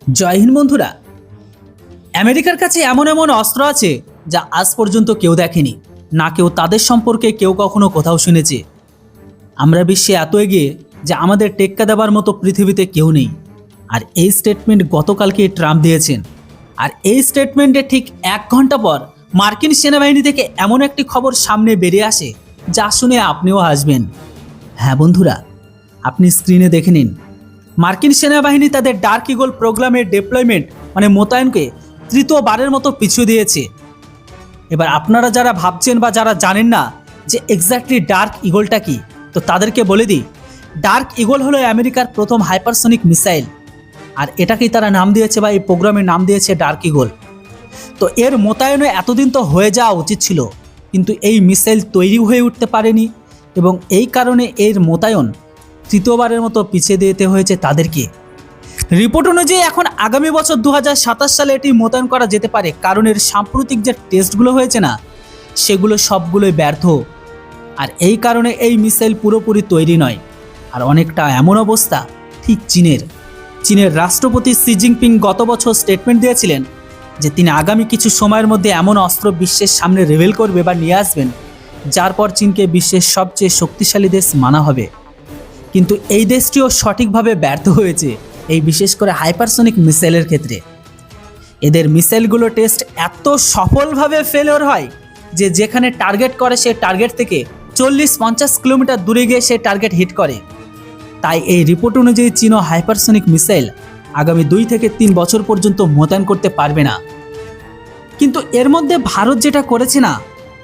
জয় হিন্দ বন্ধুরা। আমেরিকার কাছে এমন এমন অস্ত্র আছে যা আজ পর্যন্ত কেউ দেখেনি, না কেউ তাদের সম্পর্কে কেউ কখনো কোথাও শুনেছে। আমরা বিশ্বে এত এগিয়ে যে আমাদের টেক্কা দেবার মতো পৃথিবীতে কেউ নেই। আর এই স্টেটমেন্ট গতকালকে ট্রাম্প দিয়েছেন। আর এই স্টেটমেন্টে ঠিক 1 ঘন্টা পর মার্কিন সেনাবাহিনী থেকে এমন একটি খবর সামনে বেরিয়ে আসে যা শুনে আপনিও হাসবেন। হ্যাঁ বন্ধুরা, আপনি স্ক্রিনে দেখে নিন। মার্কিন সেনাবাহিনী তাদের ডার্ক ইগল প্রোগ্রামের ডিপ্লয়মেন্ট মোতায়েনকে তৃতীয়বারের মতো পিছু দিয়েছে। এবার আপনারা যারা ভাবছেন বা যারা জানেন না যে এক্স্যাক্টলি ডার্ক ইগলটা কি, তো তাদেরকে বলে দিই, ডার্ক ইগল হলো আমেরিকার প্রথম হাইপারসনিক মিসাইল। আর এটাকেই তারা নাম দিয়েছে বা এই প্রোগ্রামের নাম দিয়েছে ডার্ক ইগল। তো এর মোতায়েনে এতদিন তো হয়ে যাওয়া উচিত ছিল, কিন্তু এই মিসাইল তৈরি হয়ে উঠতে পারেনি এবং এই কারণে এর মোতায়েন তৃতীয়বারের মতো পিছিয়ে দিতে হয়েছে তাদেরকে। রিপোর্ট অনুযায়ী এখন আগামী বছর 2027 সালে এটি মোতায়েন করা যেতে পারে, কারণ এর সাম্প্রতিক যে টেস্টগুলো হয়েছে না, সেগুলো সবগুলোই ব্যর্থ। আর এই কারণে এই মিসাইল পুরোপুরি তৈরি নয়। আর অনেকটা এমন অবস্থা ঠিক চীনের রাষ্ট্রপতি শি জিনপিং গত বছর স্টেটমেন্ট দিয়েছিলেন যে তিনি আগামী কিছু সময়ের মধ্যে এমন অস্ত্র বিশ্বের সামনে রিভিল করবে বা নিয়ে আসবেন যার পর চীনকে বিশ্বের সবচেয়ে শক্তিশালী দেশ মানা হবে। কিন্তু এই দেশটিও সঠিকভাবে ব্যর্থ হয়েছে, এই বিশেষ করে হাইপারসনিক মিসাইলের ক্ষেত্রে। এদের মিসাইলগুলো টেস্ট এত সফলভাবে ফেলিওর হয় যে যেখানে টার্গেট করে সে টার্গেট থেকে 40-50 কিলোমিটার দূরে গিয়ে সে টার্গেট হিট করে। তাই এই রিপোর্ট অনুযায়ী চীনও হাইপারসনিক মিসাইল আগামী 2 থেকে 3 বছর পর্যন্ত মোতায়েন করতে পারবে না। কিন্তু এর মধ্যে ভারত যেটা করেছে না,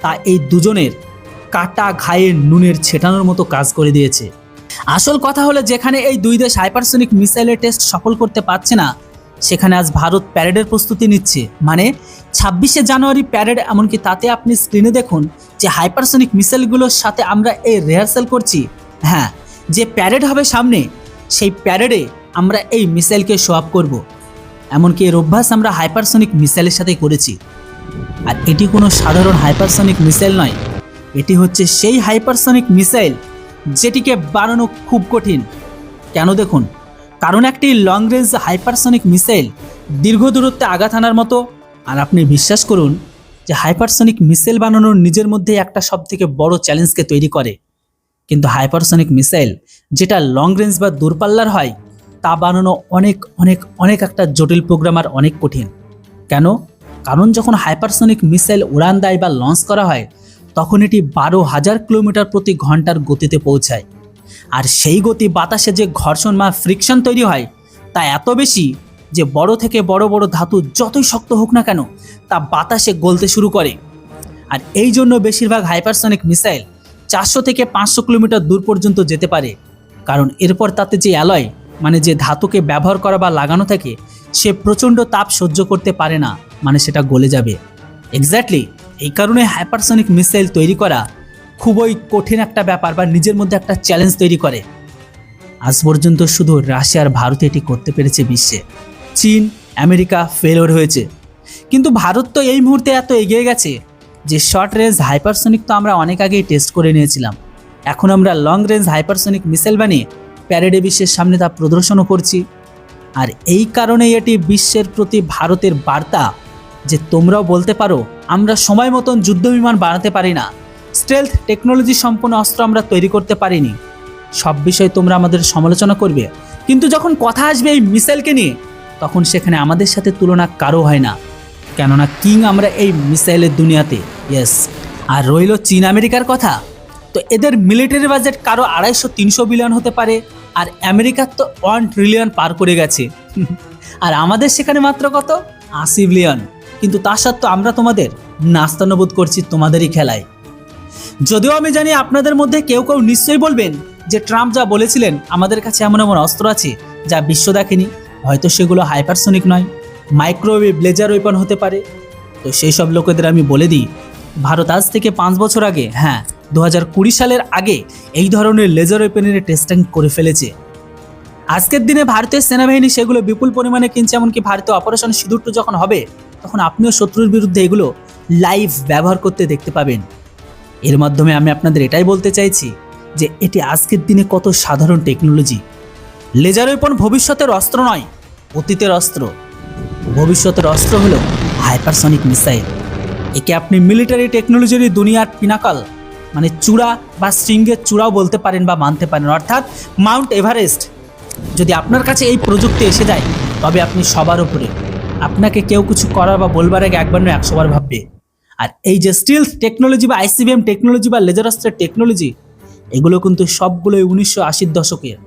তা এই দুজনের কাটা ঘায়ে নুনের ছেটানোর মতো কাজ করে দিয়েছে। আসল কথা হলো, যেখানে এই দুই দেশ হাইপারসনিক মিসাইলের টেস্ট সফল করতে পারছে না, সেখানে আজ ভারত প্যারেডের প্রস্তুতি নিচ্ছে। 26শে জানুয়ারি প্যারেড, এমনকি তাতে আপনি স্ক্রিনে দেখুন যে হাইপারসনিক মিসাইলগুলোর সাথে আমরা এই রিহার্সাল করছি। হ্যাঁ, যে প্যারেড হবে সামনে, সেই প্যারেডে আমরা এই মিসাইলকে শো আপ করব। এমনকি এর অভ্যাস আমরা হাইপারসনিক মিসাইলের সাথে করেছি। আর এটি কোনো সাধারণ হাইপারসনিক মিসাইল নয়, এটি হচ্ছে সেই হাইপারসনিক মিসাইল যেটিকে বানানো খুব কঠিন। কেন দেখুন, কারণ একটি লং রেঞ্জ হাইপারসনিক মিসাইল দীর্ঘ দূরত্বে আঘাত হানার মতো। আর আপনি বিশ্বাস করুন যে হাইপারসনিক মিসাইল বানানোর নিজের মধ্যে একটা সবথেকে বড় চ্যালেঞ্জকে তৈরি করে, কিন্তু হাইপারসনিক মিসাইল যেটা লং রেঞ্জ বা দূরপাল্লার হয়, তা বানানো অনেক অনেক অনেক একটা জটিল প্রোগ্রাম আর অনেক কঠিন। কেন? কারণ যখন হাইপারসনিক মিসাইল উড়ান দেয় বা লঞ্চ করা হয়, তখন এটি 12,000 কিলোমিটার প্রতি ঘন্টার গতিতে পৌঁছায়। আর সেই গতি বাতাসে যে ঘর্ষণ বা ফ্রিকশন তৈরি হয়, তা এত বেশি যে বড় থেকে বড় বড় ধাতু যতই শক্ত হোক না কেন, তা বাতাসে গলতে শুরু করে। আর এই জন্য বেশিরভাগ হাইপারসনিক মিসাইল 400 থেকে 500 কিলোমিটার দূর পর্যন্ত যেতে পারে, কারণ এরপর তাতে যে অ্যালয় যে ধাতুকে ব্যবহার করা বা লাগানো থাকে, সে প্রচণ্ড তাপ সহ্য করতে পারে না, সেটা গলে যাবে। এক্স্যাক্টলি এই কারণে হাইপারসনিক মিসাইল তৈরি করা খুবই কঠিন একটা ব্যাপার বা নিজের মধ্যে একটা চ্যালেঞ্জ তৈরি করে। আজ পর্যন্ত শুধু রাশিয়া আর ভারত এটি করতে পেরেছে বিশ্বে। চীন, আমেরিকা ফেলিওর হয়েছে। কিন্তু ভারত তো এই মুহূর্তে এত এগিয়ে গেছে যে শর্ট রেঞ্জ হাইপারসনিক তো আমরা অনেক আগেই টেস্ট করে নিয়েছিলাম। এখন আমরা লং রেঞ্জ হাইপারসনিক মিসাইল বানিয়ে প্যারেডে বিশ্বের সামনে তা প্রদর্শনও করছি। আর এই কারণেই এটি বিশ্বের প্রতি ভারতের বার্তা যে তোমরাও বলতে পারো আমরা সময় মতন যুদ্ধ বিমান বানাতে পারি না, স্টেলথ টেকনোলজি সম্পন্ন অস্ত্র আমরা তৈরি করতে পারিনি। সব বিষয়ে তোমরা আমাদের সমালোচনা করবে, কিন্তু যখন কথা আসবে এই মিসাইলকে নিয়ে, তখন সেখানে আমাদের সাথে তুলনা কারো হয় না, কেননা কিং আমরা এই মিসাইলের দুনিয়াতে। ইয়েস। আর রইল চীন আমেরিকার কথা, তো এদের মিলিটারি বাজেট কারো 250-300 বিলিয়ন হতে পারে, আর আমেরিকার তো 1 ট্রিলিয়ন পার করে গেছে। আর আমাদের সেখানে মাত্র কত? 80 বিলিয়ন। কিন্তু তা সত্ত্বেও আমরা তোমাদের নাস্তানুবোধ করছি তোমাদেরই খেলায়। যদিও আমি জানি আপনাদের মধ্যে কেউ কেউ নিশ্চয়ই বলবেন যে ট্রাম্প যা বলেছিলেন আমাদের কাছে এমন এমন অস্ত্র আছে যা বিশ্ব দেখেনি, হয়তো সেগুলো হাইপারসনিক নয়, মাইক্রোওয়েভ লেজার ওয়েপন হতে পারে। তো সেই সব লোকেদের আমি বলে দিই, ভারত আজ থেকে 5 বছর আগে, 2020 সালের আগে এই ধরনের লেজার ওয়েপনের টেস্টিং করে ফেলেছে। আজকের দিনে ভারতের সেনাবাহিনী সেগুলো বিপুল পরিমাণে কিনছে। এমনকি ভারতীয় অপারেশন সিঁদুর যখন হবে, তখন আপনিও শত্রুর বিরুদ্ধে এগুলো লাইভ ব্যবহার করতে দেখতে পাবেন। এর মাধ্যমে আমি আপনাদের এটাই বলতে চাইছি যে এটি আজকের দিনে কত সাধারণ টেকনোলজি। লেজার ওয়েপন ভবিষ্যতের অস্ত্র নয়, অতীতের অস্ত্র, ভবিষ্যতের অস্ত্র হলো হাইপারসনিক মিসাইল। একে আপনি মিলিটারি টেকনোলজির দুনিয়ার পিনাকাল মানে চূড়া বা শৃঙ্গের চূড়াও বলতে পারেন বা মানতে পারেন, অর্থাৎ মাউন্ট এভারেস্ট। যদি আপনার কাছে এই প্রযুক্তি এসে যায় তবে আপনি সবার উপরে। আপনাকে কেউ কিছু করার বা বলবার আগে একবার নয় 100 বার ভাববে। আর এই যে স্টিলথ টেকনোলজি বা আইসিবিএম টেকনোলজি বা লেজার অস্ত্রের টেকনোলজি, এগুলো কিন্তু সবগুলোই 1980-র দশকের।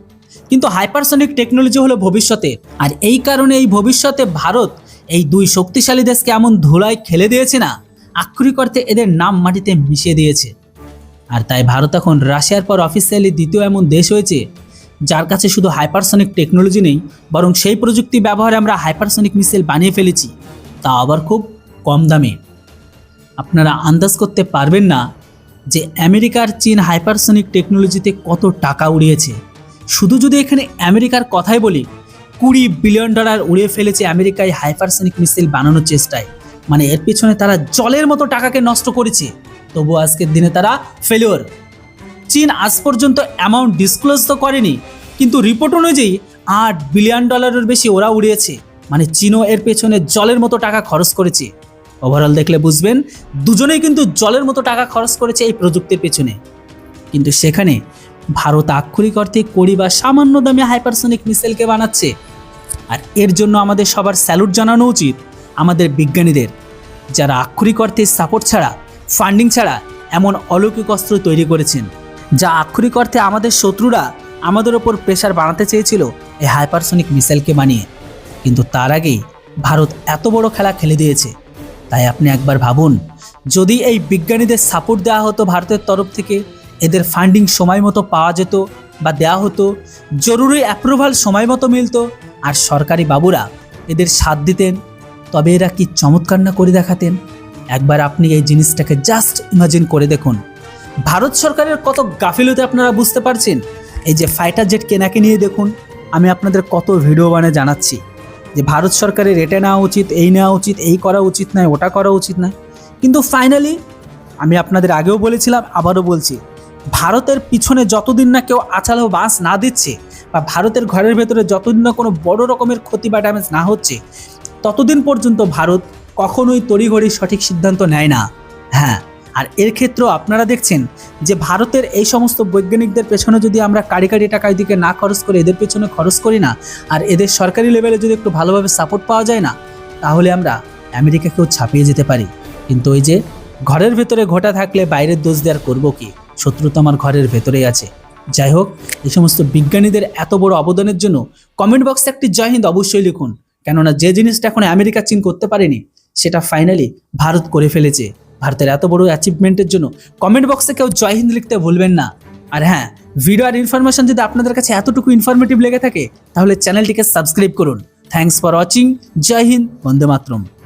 কিন্তু হাইপারসনিক টেকনোলজি হলো ভবিষ্যতে। আর এই কারণে এই ভবিষ্যতে ভারত এই দুই শক্তিশালী দেশকে এমন ধুলায় খেলে দিয়েছে না, আক্ষরিক অর্থে এদের নাম মাটিতে মিশিয়ে দিয়েছে। আর তাই ভারত এখন রাশিয়ার পর অফিসিয়ালি দ্বিতীয় এমন দেশ হয়েছে যার কাছে শুধু হাইপারসনিক টেকনোলজি নেই, বরং সেই প্রযুক্তি ব্যবহারে আমরা হাইপারসনিক মিসাইল বানিয়ে ফেলেছি, তা আবার খুব কম দামে। আপনারা আন্দাজ করতে পারবেন না যে আমেরিকার চীন হাইপারসনিক টেকনোলজিতে কত টাকা উড়িয়েছে। শুধু যদি এখানে আমেরিকার কথাই বলি, $20 বিলিয়ন উড়িয়ে ফেলেছে আমেরিকায় হাইপারসনিক মিসাইল বানানোর চেষ্টায়। মানে এর পিছনে তারা জলের মতো টাকাকে নষ্ট করেছে, তবু আজকের দিনে তারা ফেলিওর। চীন আজ পর্যন্ত অ্যামাউন্ট ডিসক্লোজ তো করেনি, কিন্তু রিপোর্ট অনুযায়ী $8 বিলিয়ন বেশি ওরা উড়িয়েছে। মানে চীনও এর পেছনে জলের মতো টাকা খরচ করেছে। ওভারঅল দেখলে বুঝবেন দুজনেই কিন্তু জলের মতো টাকা খরচ করেছে এই প্রযুক্তির পেছনে। কিন্তু সেখানে ভারত আক্ষরিক অর্থে কোটি বা সামান্য দামে হাইপারসনিক মিসাইলকে বানাচ্ছে। আর এর জন্য আমাদের সবার স্যালুট জানানো উচিত আমাদের বিজ্ঞানীদের, যারা আক্ষরিক অর্থে সাপোর্ট ছাড়া, ফান্ডিং ছাড়া এমন অলৌকিক অস্ত্র তৈরি করেছেন, যা আক্ষরিক অর্থে আমাদের শত্রুরা আমাদের ওপর প্রেশার বানাতে চেয়েছিল এই হাইপারসনিক মিসাইলকে বানিয়ে। কিন্তু তার আগেই ভারত এত বড় খেলা খেলে দিয়েছে। তাই আপনি একবার ভাবুন, যদি এই বিজ্ঞানীদের সাপোর্ট দেওয়া হতো ভারতের তরফ থেকে, এদের ফান্ডিং সময় মতো পাওয়া যেত বা দেওয়া হতো, জরুরি অ্যাপ্রুভাল সময় মতো মিলতো, আর সরকারি বাবুরা এদের সাথ দিতেন, তবে এরা কি চমৎকার না করে দেখাতেন। একবার আপনি এই জিনিসটাকে জাস্ট ইমাজিন করে দেখুন। ভারত সরকারের কত গাফিলতি আপনারা বুঝতে পারছেন। এই যে ফাইটার জেট কেনাকে নিয়ে দেখুন, আমি আপনাদের কত ভিডিও বানিয়ে জানাচ্ছি যে ভারত সরকারের এটা নেওয়া উচিত, এই নেওয়া উচিত, এই করা উচিত নয়, ওটা করা উচিত নয়। কিন্তু ফাইনালি আমি আপনাদের আগেও বলেছিলাম, আবারও বলছি, ভারতের পিছনে যতদিন না কেউ আছালো বাঁশ না দিচ্ছে বা ভারতের ঘরের ভেতরে যতদিন না কোনো বড় রকমের ক্ষতি বা ড্যামেজ না হচ্ছে, ততদিন পর্যন্ত ভারত কখনোই তড়িঘড়ি সঠিক সিদ্ধান্ত নেয় না। হ্যাঁ, আর এর ক্ষেত্রেও আপনারা দেখছেন যে ভারতের এই সমস্ত বৈজ্ঞানিকদের পেছনে যদি আমরা কাড়ি টাকা এদিকে না খরচ করে এদের পেছনে খরচ করি না, আর এদের সরকারি লেভেলে যদি একটু ভালোভাবে সাপোর্ট পাওয়া যায় না, তাহলে আমরা আমেরিকাকেও ছাপিয়ে যেতে পারি। কিন্তু ওই যে ঘরের ভেতরে ঘটা থাকলে বাইরের দোষ দেওয়ার করবো কি, শত্রু তো আমার ঘরের ভেতরেই আছে। যাই হোক, এই সমস্ত বিজ্ঞানীদের এত বড় অবদানের জন্য কমেন্ট বক্সে একটি জয় হিন্দ অবশ্যই লিখুন, কেননা যে জিনিসটা এখন আমেরিকা চীন করতে পারেনি সেটা ফাইনালি ভারত করে ফেলেছে। ভারতের এত বড় অ্যাচিভমেন্টের জন্য কমেন্ট বক্সে কেউ জয় হিন্দ লিখতে ভুলবেন না। আর হ্যাঁ, ভিডিও আর ইনফরমেশন যদি আপনাদের কাছে এতটুকু ইনফরমেটিভ লেগে থাকে তাহলে চ্যানেলটিকে সাবস্ক্রাইব করুন। Thanks for watching. জয় হিন্দ, বন্দে মাতরম।